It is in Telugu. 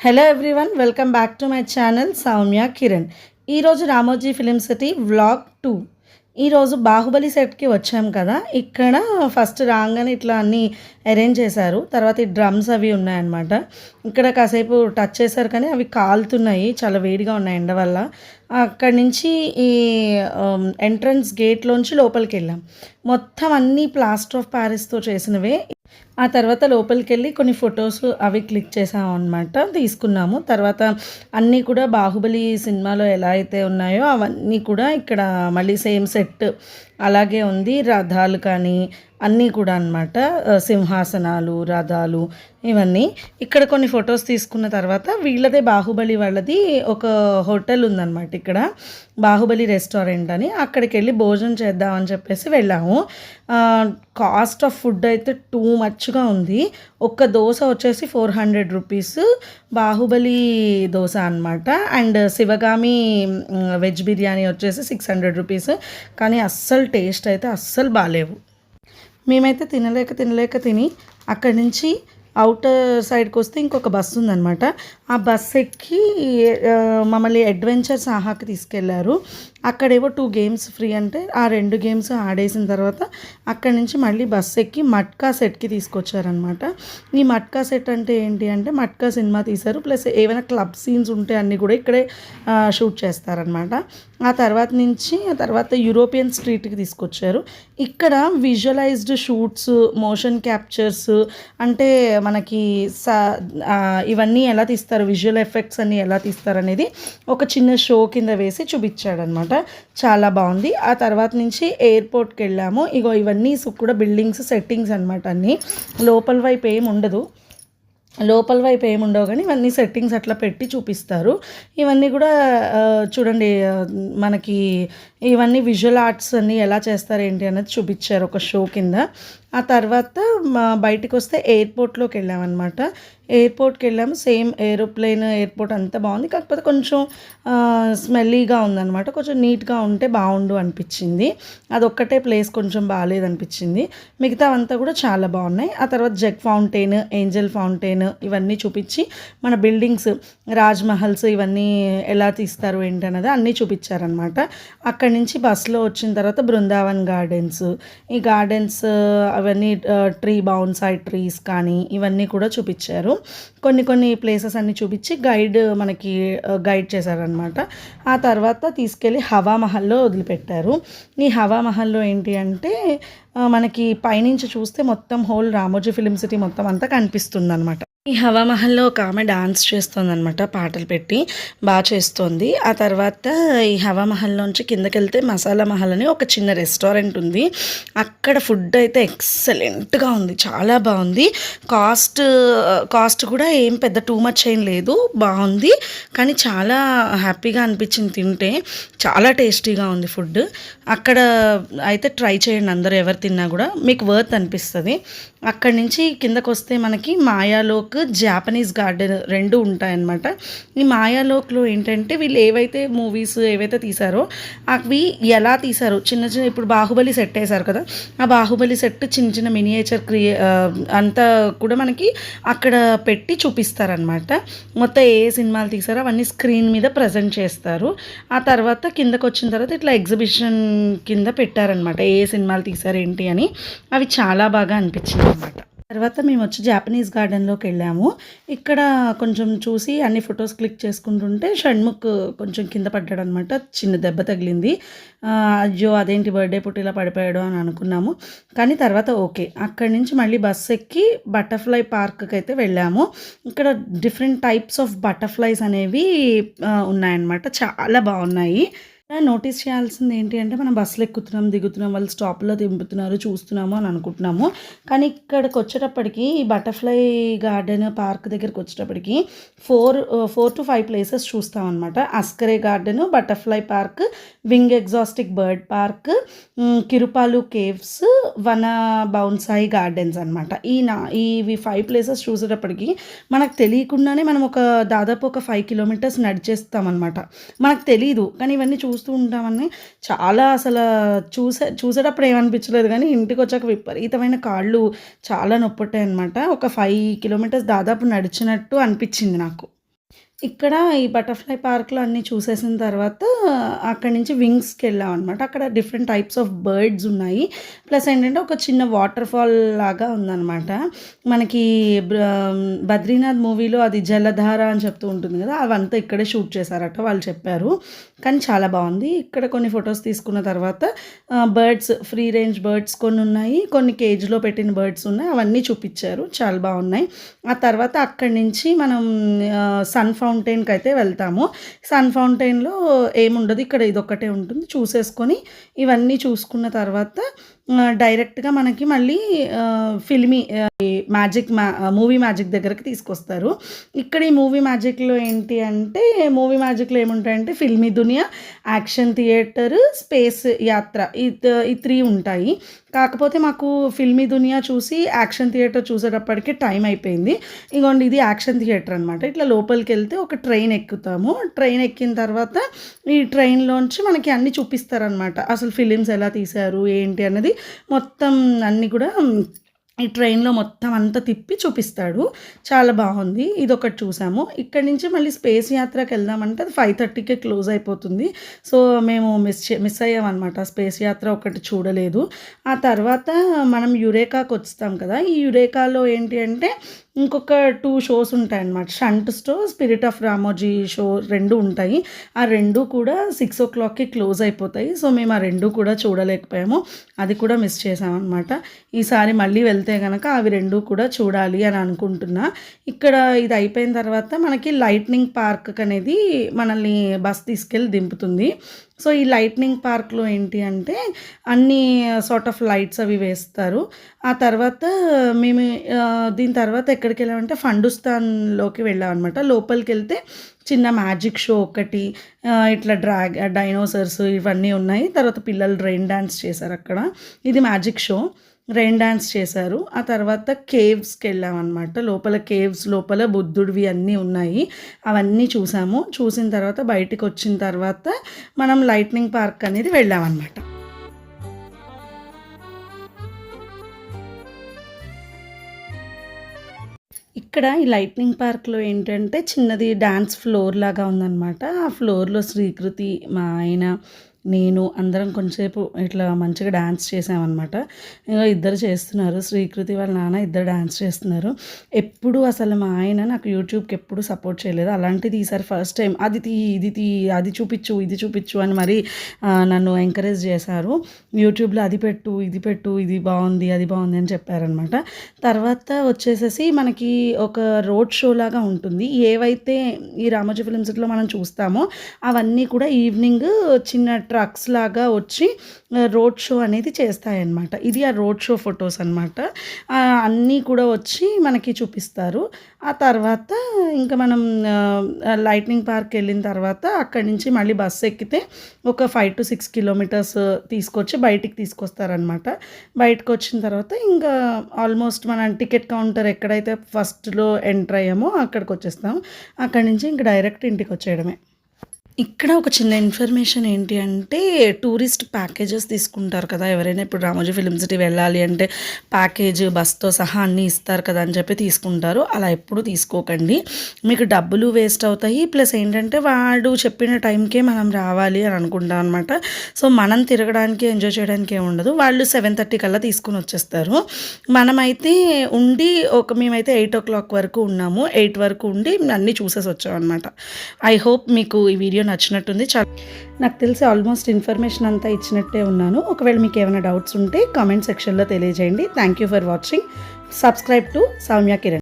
Hello everyone, welcome back to my channel Soumya Kiran. ఈరోజు రామోజీ ఫిలిం సిటీ వ్లాగ్ 2. ఈరోజు బాహుబలి సెట్కి వచ్చాం కదా. ఇక్కడ ఫస్ట్ రాగానే ఇట్లా అన్నీ అరేంజ్ చేశారు. తర్వాత ఈ డ్రమ్స్ అవి ఉన్నాయన్నమాట. ఇక్కడ కాసేపు టచ్ చేశారు కానీ అవి కాలుతున్నాయి, చాలా వేడిగా ఉన్నాయి ఎండ వల్ల. అక్కడి నుంచి ఈ ఎంట్రన్స్ గేట్లోంచి లోపలికి వెళ్ళాం. మొత్తం అన్నీ ప్లాస్టర్ ఆఫ్ ప్యారిస్తో చేసినవే. ఆ తర్వాత లోపలికి వెళ్ళి కొన్ని ఫొటోస్ అవి క్లిక్ చేసాము అనమాట, తీసుకున్నాము. తర్వాత అన్నీ కూడా బాహుబలి సినిమాలో ఎలా అయితే ఉన్నాయో అవన్నీ కూడా ఇక్కడ మళ్ళీ సేమ్ సెట్ అలాగే ఉంది. రథాలు కానీ అన్నీ కూడా అనమాట, సింహాసనాలు, రథాలు ఇవన్నీ. ఇక్కడ కొన్ని ఫొటోస్ తీసుకున్న తర్వాత వీళ్ళదే బాహుబలి వాళ్ళది ఒక హోటల్ ఉందన్నమాట ఇక్కడ, బాహుబలి రెస్టారెంట్ అని. అక్కడికి వెళ్ళి భోజనం చేద్దామని చెప్పేసి వెళ్ళాము. కాస్ట్ ఆఫ్ ఫుడ్ అయితే టూ మచ్గా ఉంది. ఒక్క దోశ వచ్చేసి 400 రూపీస్, బాహుబలి దోశ అనమాట. అండ్ శివగామి వెజ్ బిర్యానీ వచ్చేసి 600 రూపీస్. కానీ అస్సలు టేస్ట్ అయితే అస్సలు బాగాలేవు. మేమైతే తినలేక తిని అక్కడి నుంచి అవుటర్ సైడ్కి వస్తే ఇంకొక బస్సు ఉందన్నమాట. ఆ బస్ ఎక్కి మమ్మల్ని అడ్వెంచర్ సాహాకి తీసుకెళ్లారు. అక్కడేవో 2 గేమ్స్ ఫ్రీ అంటే ఆ 2 గేమ్స్ ఆడేసిన తర్వాత అక్కడి నుంచి మళ్ళీ బస్ ఎక్కి మట్కా సెట్కి తీసుకొచ్చారనమాట. ఈ మట్కా సెట్ అంటే ఏంటి అంటే మట్కా సినిమా తీశారు, ప్లస్ ఏమైనా క్లబ్ సీన్స్ ఉంటే అన్నీ కూడా ఇక్కడే షూట్ చేస్తారనమాట. ఆ తర్వాత యూరోపియన్ స్ట్రీట్కి తీసుకొచ్చారు. ఇక్కడ విజువలైజ్డ్ షూట్స్, మోషన్ క్యాప్చర్స్ అంటే మనకి ఇవన్నీ ఎలా తీస్తారు, విజువల్ ఎఫెక్ట్స్ అన్నీ ఎలా తీస్తారు అనేది ఒక చిన్న షో కింద వేసి చూపించాడనమాట. చాలా బాగుంది. ఆ తర్వాత నుంచి ఎయిర్పోర్ట్కి వెళ్ళాము. ఇవన్నీ కూడా బిల్డింగ్స్ సెట్టింగ్స్ అనమాట. అన్నీ లోపల వైపు ఏముండవు కానీ ఇవన్నీ సెట్టింగ్స్ అట్లా పెట్టి చూపిస్తారు. ఇవన్నీ కూడా చూడండి, మనకి ఇవన్నీ విజువల్ ఆర్ట్స్ అన్నీ ఎలా చేస్తారు ఏంటి అనేది చూపించారు ఒక షో కింద. ఆ తర్వాత బయటకు వస్తే ఎయిర్పోర్ట్లోకి వెళ్ళామన్నమాట. ఎయిర్పోర్ట్కి వెళ్ళాము. సేమ్ ఎయిర్పోర్ట్ అంతా బాగుంది, కాకపోతే కొంచెం స్మెల్లీగా ఉందన్నమాట. కొంచెం నీట్గా ఉంటే బాగుండు అనిపించింది. అదొక్కటే ప్లేస్ కొంచెం బాగాలేదనిపించింది. మిగతా అంతా కూడా చాలా బాగున్నాయి. ఆ తర్వాత జగ్ ఫౌంటైన్, ఏంజల్ ఫౌంటైన్ ఇవన్నీ చూపించి మన బిల్డింగ్స్, రాజ్మహల్స్ ఇవన్నీ ఎలా తీస్తారు ఏంటన్నది అన్నీ చూపించారనమాట. అక్కడి నుంచి బస్సులో వచ్చిన తర్వాత బృందావన్ గార్డెన్స్, ఈ గార్డెన్స్ అవన్నీ ట్రీ బౌన్సాయి ట్రీస్ కానీ ఇవన్నీ కూడా చూపించారు. కొన్ని ప్లేసెస్ అన్నీ చూపించి మనకి గైడ్ చేశారనమాట. ఆ తర్వాత తీసుకెళ్ళి హవామహల్లో వదిలిపెట్టారు. ఈ హవామహల్లో ఏంటి అంటే మనకి పైనుంచి చూస్తే మొత్తం హోల్ రామోజీ ఫిలిం సిటీ మొత్తం అంతా కనిపిస్తుంది అనమాట. ఈ హవామహల్లో ఒక ఆమె డాన్స్ చేస్తుంది అనమాట, పాటలు పెట్టి బాగా చేస్తుంది. ఆ తర్వాత ఈ హవామహల్లోంచి కిందకి వెళ్తే మసాలా మహల్ అని ఒక చిన్న రెస్టారెంట్ ఉంది. అక్కడ ఫుడ్ అయితే ఎక్సలెంట్గా ఉంది, చాలా బాగుంది. కాస్ట్ కూడా ఏం పెద్ద టూ మచ్ ఏం లేదు, బాగుంది. కానీ చాలా హ్యాపీగా అనిపించింది తింటే, చాలా టేస్టీగా ఉంది ఫుడ్. అక్కడ అయితే ట్రై చేయండి అందరూ, ఎవరు తిన్నా కూడా మీకు వర్త్ అనిపిస్తుంది. అక్కడి నుంచి కిందకు వస్తే మనకి మాయాలోక్, జాపనీస్ గార్డెన్ 2 ఉంటాయన్నమాట. ఈ మాయాలోక్లో ఏంటంటే వీళ్ళు ఏవైతే మూవీస్ ఏవైతే తీశారో అవి ఎలా తీశారో చిన్న ఇప్పుడు బాహుబలి సెట్ వేశారు కదా, ఆ బాహుబలి సెట్ చిన్న మినియేచర్ అంతా కూడా మనకి అక్కడ పెట్టి చూపిస్తారనమాట. మొత్తం ఏ సినిమాలు తీశారో అవన్నీ స్క్రీన్ మీద ప్రజెంట్ చేస్తారు. ఆ తర్వాత కిందకు వచ్చిన తర్వాత ఇట్లా ఎగ్జిబిషన్ కింద పెట్టారనమాట, ఏ సినిమాలు తీశారు ఏంటి అని. అవి చాలా బాగా అనిపించింది అనమాట. తర్వాత మేము వచ్చి జాపనీస్ గార్డెన్లోకి వెళ్ళాము. ఇక్కడ కొంచెం చూసి అన్ని ఫొటోస్ క్లిక్ చేసుకుంటుంటే షణ్ముఖ్ కొంచెం కింద పడ్డాడు అనమాట, చిన్న దెబ్బ తగిలింది. అయ్యో అదేంటి బర్త్డే పుట్టి ఇలా పడిపోయాడు అని అనుకున్నాము. కానీ తర్వాత ఓకే. అక్కడి నుంచి మళ్ళీ బస్సు ఎక్కి బటర్ఫ్లై పార్క్కి అయితే వెళ్ళాము. ఇక్కడ డిఫరెంట్ టైప్స్ ఆఫ్ బటర్ఫ్లైస్ అనేవి ఉన్నాయన్నమాట, చాలా బాగున్నాయి. నోటీస్ చేయాల్సింది ఏంటి అంటే మనం బస్సులు ఎక్కుతున్నాం, దిగుతున్నాం, వాళ్ళు స్టాప్లో దింపుతున్నారు, చూస్తున్నాము అని అనుకుంటున్నాము. కానీ ఇక్కడికి వచ్చేటప్పటికి ఈ బటర్ఫ్లై గార్డెన్ పార్క్ దగ్గరికి వచ్చేటప్పటికి 4 to 5 ప్లేసెస్ చూస్తామన్నమాట. అస్కరే garden, butterfly park, wing exotic bird park, కిరుపాలు కేవ్స్, వన బౌన్సాయి గార్డెన్స్ అనమాట. ఇవి 5 ప్లేసెస్ చూసేటప్పటికి మనకు తెలియకుండానే మనం దాదాపు ఒక 5 కిలోమీటర్స్ నడిచేస్తామన్నమాట. మనకు తెలీదు కానీ ఇవన్నీ చూస్తూ ఉంటామని చాలా అసలు చూసేటప్పుడు ఏమనిపించలేదు, కానీ ఇంటికి వచ్చాక విపరీతమైన కాళ్ళు చాలా నొప్పొట్టాయి అనమాట. ఒక 5 కిలోమీటర్స్ దాదాపు నడిచినట్టు అనిపించింది నాకు. ఇక్కడ ఈ బటర్‌ఫ్లై పార్క్‌లో అన్నీ చూసేసిన తర్వాత అక్కడి నుంచి వింగ్స్‌కెళ్ళామనమాట. అక్కడ డిఫరెంట్ టైప్స్ ఆఫ్ బర్డ్స్ ఉన్నాయి. ప్లస్ ఏంటంటే ఒక చిన్న వాటర్ ఫాల్ లాగా ఉందనమాట. మనకి బ్ర 'బద్రీనాథ్' మూవీలో అది జలధార అని చెప్తూ ఉంటుంది కదా! అవంతా ఇక్కడే షూట్ చేశారట వాళ్ళు చెప్పారు. కానీ చాలా బావుంది. ఇక్కడ కొన్ని ఫోటోస్ తీసుకున్న తర్వాత బర్డ్స్ ఫ్రీ రేంజ్ బర్డ్స్ కొన్నున్నాయి. కొన్ని కేజ్‌లో పెట్టిన బర్డ్స్ ఉన్నాయి. అవన్నీ చూపిచ్చారు. చాలా బావున్నాయి. ఆ తర్వాత అక్కడి నుంచి మనం సన్ ఫౌంటైన్‌కైతే వెళ్తాము. సన్ ఫౌంటైన్‌లో ఏముండదు. ఇక్కడ ఇదొక్కటే ఉంటుంది. చూసేసుకొని ఇవన్నీ చూసుకున్న తర్వాత డైరెక్ట్‌గా మనకి మళ్ళీ ఫిల్మీ మూవీ మ్యాజిక్ దగ్గరకి తీసుకొస్తారు. ఇక్కడ ఈ మూవీ మ్యాజిక్‌లో ఏంటి అంటే, మూవీ మ్యాజిక్‌లో ఏముంటాయంటే ఫిల్మీ దునియా, యాక్షన్ థియేటర్, స్పేస్ యాత్ర ఈ 3 ఉంటాయి. కాకపోతే మాకు ఫిల్మీ దునియా చూసి యాక్షన్ థియేటర్ చూసేటప్పటికి టైం అయిపోయింది. ఇగోండి ఇది యాక్షన్ థియేటర్ అనమాట. ఇట్లా లోపలికెళ్తే ఒక ట్రైన్ ఎక్కుతాము. ట్రైన్ ఎక్కిన తర్వాత ఈ ట్రైన్‌లోంచి మనకి అన్నీ చూపిస్తారనమాట. అసలు ఫిలిమ్స్ ఎలా తీశారు, ఏంటి అన్నది మొత్తం అన్నీ కూడా ఈ ట్రైన్‌లో మొత్తం అంతా తిప్పి చూపిస్తాడు. చాలా బాగుంది. ఇదొకటి చూసాము. ఇక్కడి నుంచి మళ్ళీ స్పేస్ యాత్రకెళ్దామంటే అది 5:30కే క్లోజ్ అయిపోతుంది. సో, మేము మిస్ అయ్యామనమాట. స్పేస్ యాత్ర ఒకటి చూడలేదు. ఆ తర్వాత మనం యురేకాకొస్తాం కదా! ఈ యురేకాలో ఏంటి అంటే ఇంకొక 2 షోస్ ఉంటాయన్నమాట. Shunt show, spirit of Ramoji show 2 ఉంటాయి. ఆ 2 కూడా 6:00కి క్లోజ్ అయిపోతాయి. సో, మేము ఆ 2 కూడా చూడలేకపోయాము. అది కూడా మిస్ చేసామన్నమాట. ఈసారి మళ్ళీ వెళ్తే గనక అవి 2 కూడా చూడాలి అని అనుకుంటున్నా. ఇక్కడ ఇది అయిపోయిన తర్వాత మనకి లైట్నింగ్ పార్క్ అనేది మనల్ని బస్ తీసుకెళ్ళి దింపుతుంది. సో, ఈ లైట్నింగ్ పార్క్‌లో ఏంటి అంటే అన్నీ సార్ట్ ఆఫ్ లైట్స్ అవి వేస్తారు. ఆ తర్వాత మేము దీని తర్వాత ఎక్కడికెళ్ళామంటే ఫండుస్తాన్‌లోకి వెళ్ళామనమాట. లోపలికెళ్తే చిన్న మ్యాజిక్ షో ఒకటి, ఇట్లా డైనోసార్స్ ఇవన్నీ ఉన్నాయి. తర్వాత పిల్లలు రెయిన్ డాన్స్ చేశారక్కడ. ఇది మ్యాజిక్ షో. రెయిన్ డాన్స్ చేశారు. ఆ తర్వాత కేవ్స్‌కెళ్ళామనమాట. లోపల కేవ్స్ లోపల బుద్ధుడివి అన్నీ ఉన్నాయి. అవన్నీ చూసాము. చూసిన తర్వాత బయటికొచ్చిన తర్వాత మనం లైట్నింగ్ పార్క్ అనేది వెళ్ళామనమాట. ఇక్కడ ఈ లైట్నింగ్ పార్క్‌లో ఏంటంటే చిన్నది డాన్స్ ఫ్లోర్ లాగా ఉందనమాట. ఆ ఫ్లోర్‌లో శ్రీకృతి, మా ఆయన, నేను అందరం కొంచెంసేపు ఇట్లా మంచిగా డాన్స్ చేసామన్నమాట. ఇగో ఇద్దరు చేస్తున్నారు. శ్రీకృతి వాళ్ళ నాన్న ఇద్దరు డాన్స్ చేస్తున్నారు. ఎప్పుడు అసలు మా ఆయన నాకు యూట్యూబ్‌కి ఎప్పుడు సపోర్ట్ చేయలేదు. అలాంటిది ఈసారి ఫస్ట్ టైం అది తీ, ఇది తీ, అది చూపిచ్చు, ఇది చూపిచ్చు అని మరీ నన్ను ఎంకరేజ్ చేశారు. యూట్యూబ్‌లో అది పెట్టు, ఇది పెట్టు, ఇది బాగుంది, అది బాగుంది అని చెప్పారనమాట. తర్వాత వచ్చేసేసి మనకి ఒక రోడ్ షో లాగా ఉంటుంది. ఏవైతే ఈ రామోజీ ఫిల్మ్ సిటీలో మనం చూస్తామో అవన్నీ కూడా ఈవినింగ్ చిన్న ట్రక్స్ లాగా వచ్చి రోడ్ షో అనేది చేస్తాయన్నమాట. ఇది ఆ రోడ్ షో ఫొటోస్ అనమాట. అన్నీ కూడా వచ్చి మనకి చూపిస్తారు. ఆ తర్వాత ఇంకా మనం లైట్నింగ్ పార్క్ వెళ్ళిన తర్వాత అక్కడి నుంచి మళ్ళీ బస్సు ఎక్కితే ఒక 5 to 6 కిలోమీటర్స్ తీసుకొచ్చి బయటికి తీసుకొస్తారనమాట. బయటకు వచ్చిన తర్వాత ఇంకా ఆల్మోస్ట్ మన టికెట్ కౌంటర్ ఎక్కడైతే ఫస్ట్‌లో ఎంటర్ అయ్యామో అక్కడికి వచ్చేస్తాం. అక్కడి నుంచి ఇంక డైరెక్ట్ ఇంటికి వచ్చేయడమే. ఇక్కడ ఒక చిన్న ఇన్ఫర్మేషన్ ఏంటి అంటే, టూరిస్ట్ ప్యాకేజెస్ తీసుకుంటారు కదా! ఎవరైనా ఇప్పుడు రామోజీ ఫిల్మ్ సిటీ వెళ్ళాలి అంటే ప్యాకేజ్ బస్‌తో సహా అన్నీ ఇస్తారు కదా అని చెప్పి తీసుకుంటారు. అలా ఎప్పుడు తీసుకోకండి. మీకు డబ్బులు వేస్ట్ అవుతాయి. ప్లస్ ఏంటంటే వాడు చెప్పిన టైంకే మనం రావాలి అని అనుకుంటాం అనమాట. సో, మనం తిరగడానికి, ఎంజాయ్ చేయడానికి ఏమి ఉండదు. వాళ్ళు 7:30 కల్లా తీసుకొని వచ్చేస్తారు. మనమైతే మేమైతే 8:00 వరకు ఉన్నాము. 8 వరకు ఉండి అన్నీ చూసేసి వచ్చామన్నమాట. ఐ హోప్ మీకు ఈ వీడియో నచ్చినట్టుంది. నాకు తెలిసి ఆల్మోస్ట్ ఇన్ఫర్మేషన్ అంతా ఇచ్చినట్టే ఉన్నాను. ఒకవేళ మీకు ఏమైనా డౌట్స్ ఉంటే కామెంట్ సెక్షన్లో తెలియజేయండి. Thank you for watching. Subscribe to Soumya Kiran.